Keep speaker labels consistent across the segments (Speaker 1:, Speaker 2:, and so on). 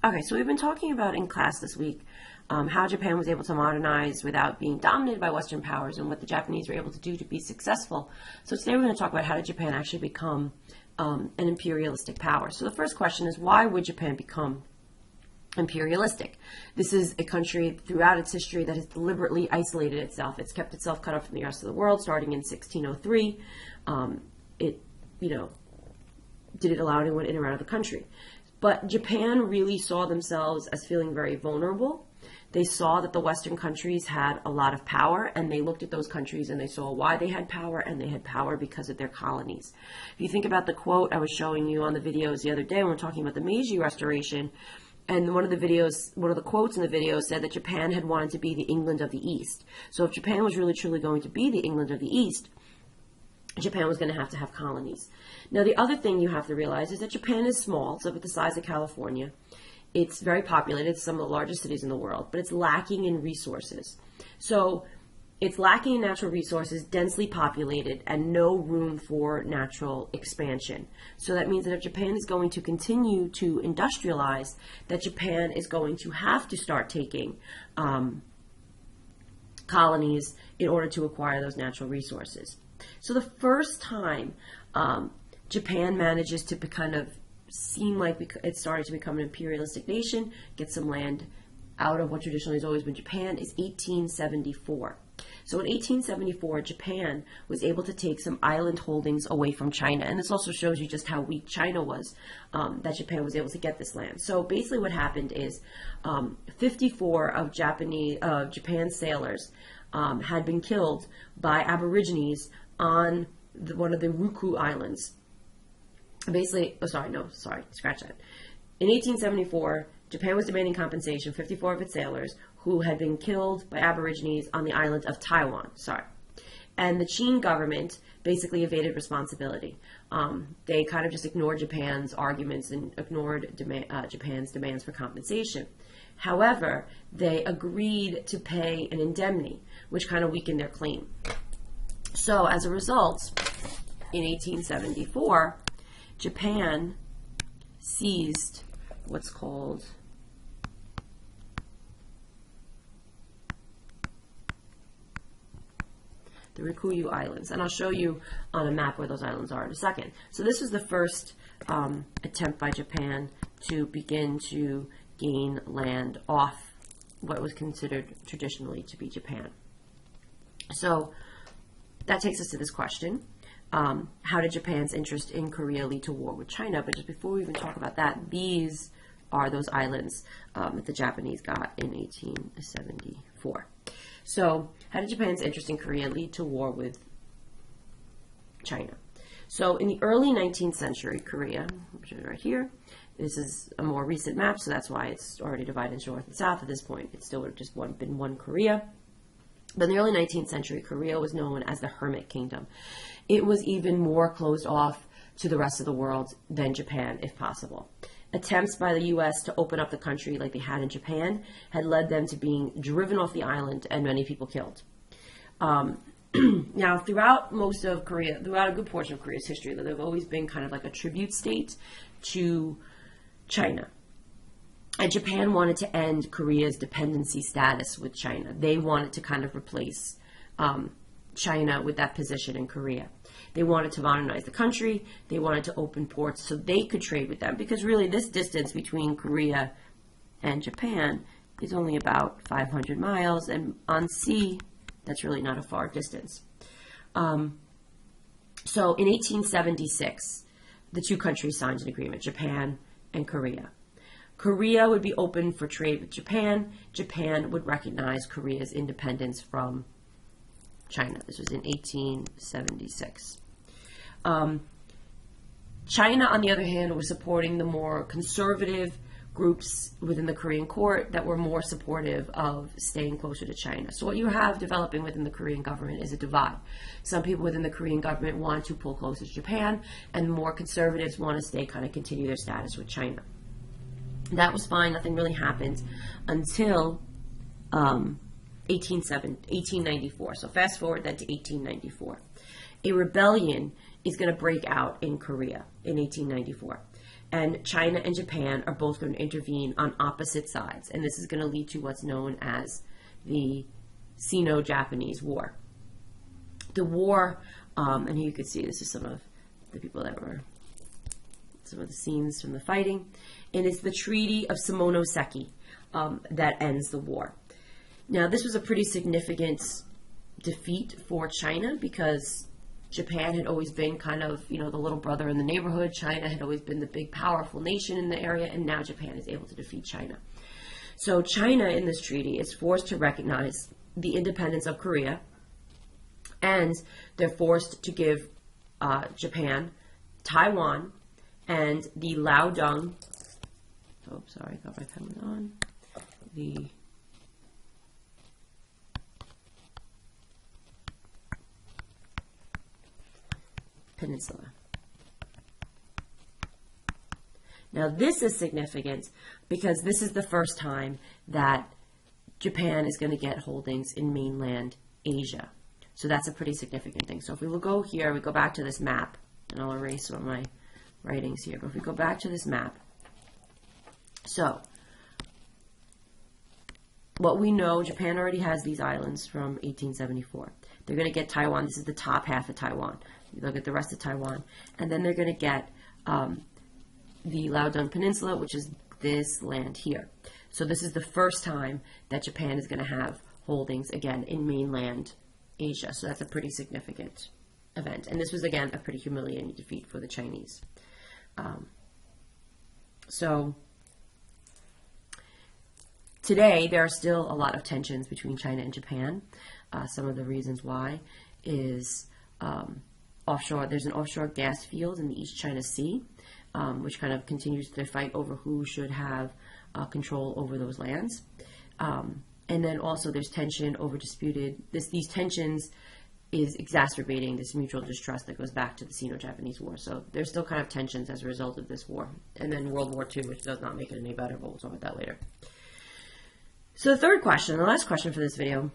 Speaker 1: Okay, so we've been talking about in class this week how Japan was able to modernize without being dominated by Western powers and what the Japanese were able to do to be successful. So today we're going to talk about how did Japan actually become an imperialistic power. So the first question is, why would Japan become imperialistic? This is a country throughout its history that has deliberately isolated itself. It's kept itself cut off from the rest of the world starting in 1603. It didn't allow anyone in or out of the country. But Japan really saw themselves as feeling very vulnerable. They saw that the Western countries had a lot of power, and they looked at those countries and they saw why they had power, and they had power because of their colonies. If you think about the quote I was showing you on the videos the other day when we were talking about the Meiji Restoration, and one of the quotes in the video said that Japan had wanted to be the England of the East. So if Japan was really truly going to be the England of the East, Japan was going to have colonies. Now, the other thing you have to realize is that Japan is small. It's about the size of California. It's very populated. It's some of the largest cities in the world, but it's lacking in resources. So it's lacking in natural resources, densely populated, and no room for natural expansion. So that means that if Japan is going to continue to industrialize, that Japan is going to have to start taking colonies in order to acquire those natural resources. So the first time Japan manages to kind of seem like it started to become an imperialistic nation, get some land out of what traditionally has always been Japan, is 1874. So in 1874, Japan was able to take some island holdings away from China. And this also shows you just how weak China was, that Japan was able to get this land. So basically what happened is 54 of Japan's sailors had been killed by Aborigines on one of the Ryukyu Islands. Basically, scratch that. In 1874, Japan was demanding compensation, 54 of its sailors who had been killed by Aborigines on the island of Taiwan. And the Qing government basically evaded responsibility. They kind of just ignored Japan's arguments and ignored Japan's demands for compensation. However, they agreed to pay an indemnity, which kind of weakened their claim. So as a result, in 1874, Japan seized what's called the Ryukyu Islands. And I'll show you on a map where those islands are in a second. So this was the first attempt by Japan to begin to gain land off what was considered traditionally to be Japan. So that takes us to this question. How did Japan's interest in Korea lead to war with China? But just before we even talk about that, these are those islands that the Japanese got in 1874. So how did Japan's interest in Korea lead to war with China? So in the early 19th century, Korea, which is right here, this is a more recent map, so that's why it's already divided into north and south at this point. It still would have just been one Korea. But in the early 19th century, Korea was known as the Hermit Kingdom. It was even more closed off to the rest of the world than Japan, if possible. Attempts by the U.S. to open up the country like they had in Japan had led them to being driven off the island and many people killed. Now, throughout most of Korea, throughout a good portion of Korea's history, they've always been kind of like a tribute state to China. And Japan wanted to end Korea's dependency status with China. They wanted to kind of replace China with that position in Korea. They wanted to modernize the country. They wanted to open ports so they could trade with them. Because really this distance between Korea and Japan is only about 500 miles. And on sea, that's really not a far distance. So in 1876, the two countries signed an agreement, Japan and Korea. Korea would be open for trade with Japan. Japan would recognize Korea's independence from China. This was in 1876. China, on the other hand, was supporting the more conservative groups within the Korean court that were more supportive of staying closer to China. So what you have developing within the Korean government is a divide. Some people within the Korean government want to pull closer to Japan, and more conservatives want to continue their status with China. That was fine. Nothing really happened until 1894. So fast forward then to 1894. A rebellion is going to break out in Korea in 1894. and China and Japan are both going to intervene on opposite sides. And this is going to lead to what's known as the Sino-Japanese War. The war, and here you can see this is some of the people that were, some of the scenes from the fighting. And it's the Treaty of Shimonoseki that ends the war. Now, this was a pretty significant defeat for China because Japan had always been kind of, the little brother in the neighborhood. China had always been the big, powerful nation in the area, and now Japan is able to defeat China. So China, in this treaty, is forced to recognize the independence of Korea, and they're forced to give Japan Taiwan and the Liaodong. Oh, sorry, I thought my pen was on. The Peninsula. Now, this is significant because this is the first time that Japan is going to get holdings in mainland Asia. So that's a pretty significant thing. So if we will go here, we go back to this map, and I'll erase some of my writings here. But if we go back to this map, so what we know, Japan already has these islands from 1874. They're going to get Taiwan. This is the top half of Taiwan. They'll get the rest of Taiwan. And then they're going to get the Liaodong Peninsula, which is this land here. So this is the first time that Japan is going to have holdings, again, in mainland Asia. So that's a pretty significant event. And this was, again, a pretty humiliating defeat for the Chinese. So today, there are still a lot of tensions between China and Japan. Some of the reasons why is offshore. There's an offshore gas field in the East China Sea, which kind of continues the fight over who should have control over those lands. And then also there's tension over disputed. These tensions is exacerbating this mutual distrust that goes back to the Sino-Japanese War. So there's still kind of tensions as a result of this war. And then World War II, which does not make it any better, but we'll talk about that later. So the third question, the last question for this video,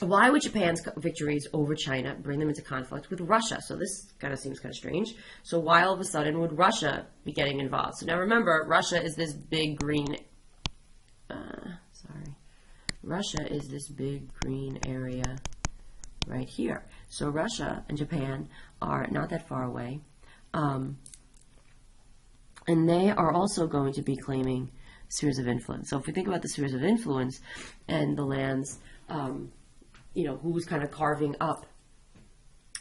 Speaker 1: why would Japan's victories over China bring them into conflict with Russia? So this kind of seems kind of strange. So why all of a sudden would Russia be getting involved? So now remember, Russia is this big green, Russia is this big green area right here. So Russia and Japan are not that far away. And they are also going to be claiming spheres of influence. So if we think about the spheres of influence and the lands, who's kind of carving up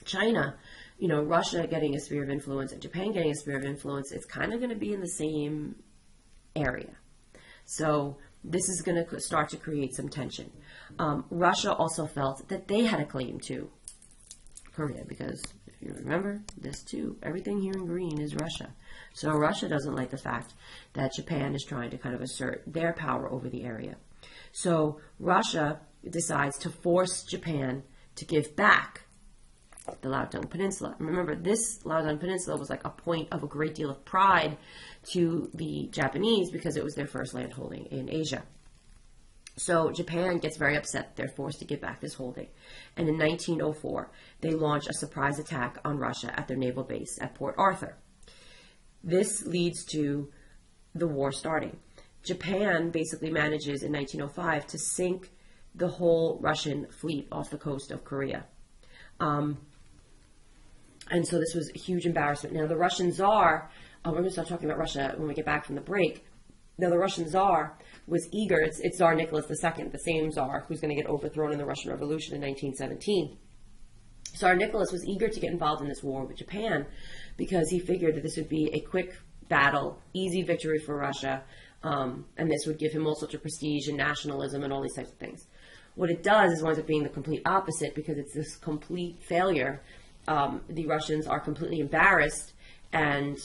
Speaker 1: China, Russia getting a sphere of influence and Japan getting a sphere of influence, it's kind of going to be in the same area. So this is going to start to create some tension. Russia also felt that they had a claim to Korea because, if you remember, this too, everything here in green is Russia. So Russia doesn't like the fact that Japan is trying to kind of assert their power over the area. So Russia decides to force Japan to give back the Liaodong Peninsula. Remember, this Liaodong Peninsula was like a point of a great deal of pride to the Japanese because it was their first land holding in Asia. So Japan gets very upset. They're forced to give back this holding. And in 1904, they launch a surprise attack on Russia at their naval base at Port Arthur. This leads to the war starting. Japan basically manages in 1905 to sink the whole Russian fleet off the coast of Korea. And so this was a huge embarrassment. Now, the Russian Tsar, we're going to start talking about Russia when we get back from the break. Now, the Russian Tsar was eager. It's Tsar Nicholas II, the same Tsar who's going to get overthrown in the Russian Revolution in 1917. Tsar Nicholas was eager to get involved in this war with Japan because he figured that this would be a quick battle, easy victory for Russia, and this would give him all sorts of prestige and nationalism and all these types of things. What it does is winds up being the complete opposite because it's this complete failure. The Russians are completely embarrassed, and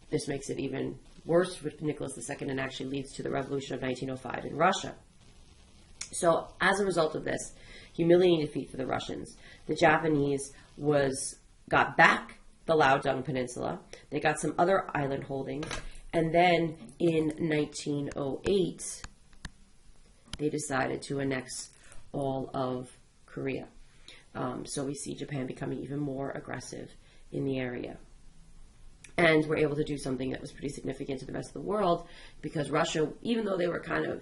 Speaker 1: this makes it even worse with Nicholas II and actually leads to the revolution of 1905 in Russia. So as a result of this humiliating defeat for the Russians, the Japanese got back the Liaodong Peninsula. They got some other island holdings, and then in 1908, they decided to annex all of Korea. So we see Japan becoming even more aggressive in the area. and were able to do something that was pretty significant to the rest of the world, because Russia, even though they were kind of,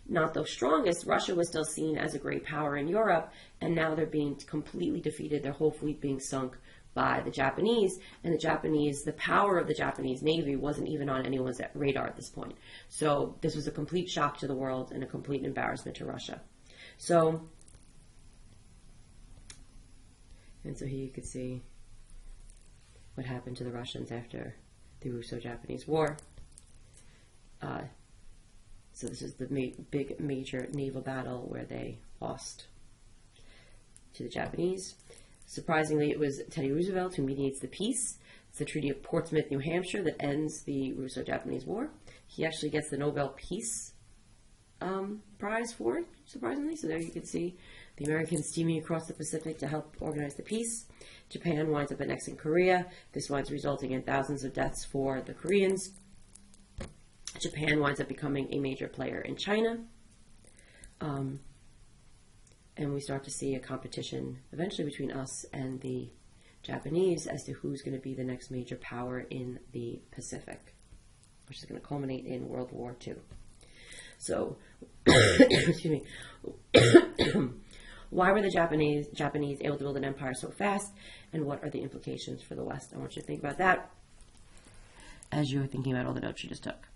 Speaker 1: not the strongest, Russia was still seen as a great power in Europe, and now they're being completely defeated, their whole fleet being sunk by the Japanese, and the power of the Japanese Navy wasn't even on anyone's radar at this point. So this was a complete shock to the world and a complete embarrassment to Russia. So here you could see what happened to the Russians after the Russo-Japanese War. So this is the big major naval battle where they lost to the Japanese. Surprisingly, it was Teddy Roosevelt who mediates the peace. It's the Treaty of Portsmouth, New Hampshire, that ends the Russo-Japanese War. He actually gets the Nobel Peace Prize for it, surprisingly. So there you can see the Americans steaming across the Pacific to help organize the peace. Japan winds up annexing Korea. This winds resulting in thousands of deaths for the Koreans. Japan winds up becoming a major player in China. And we start to see a competition eventually between us and the Japanese as to who's going to be the next major power in the Pacific, which is going to culminate in World War II. So, excuse me. Why were the Japanese able to build an empire so fast, and what are the implications for the West? I want you to think about that as you're thinking about all the notes you just took.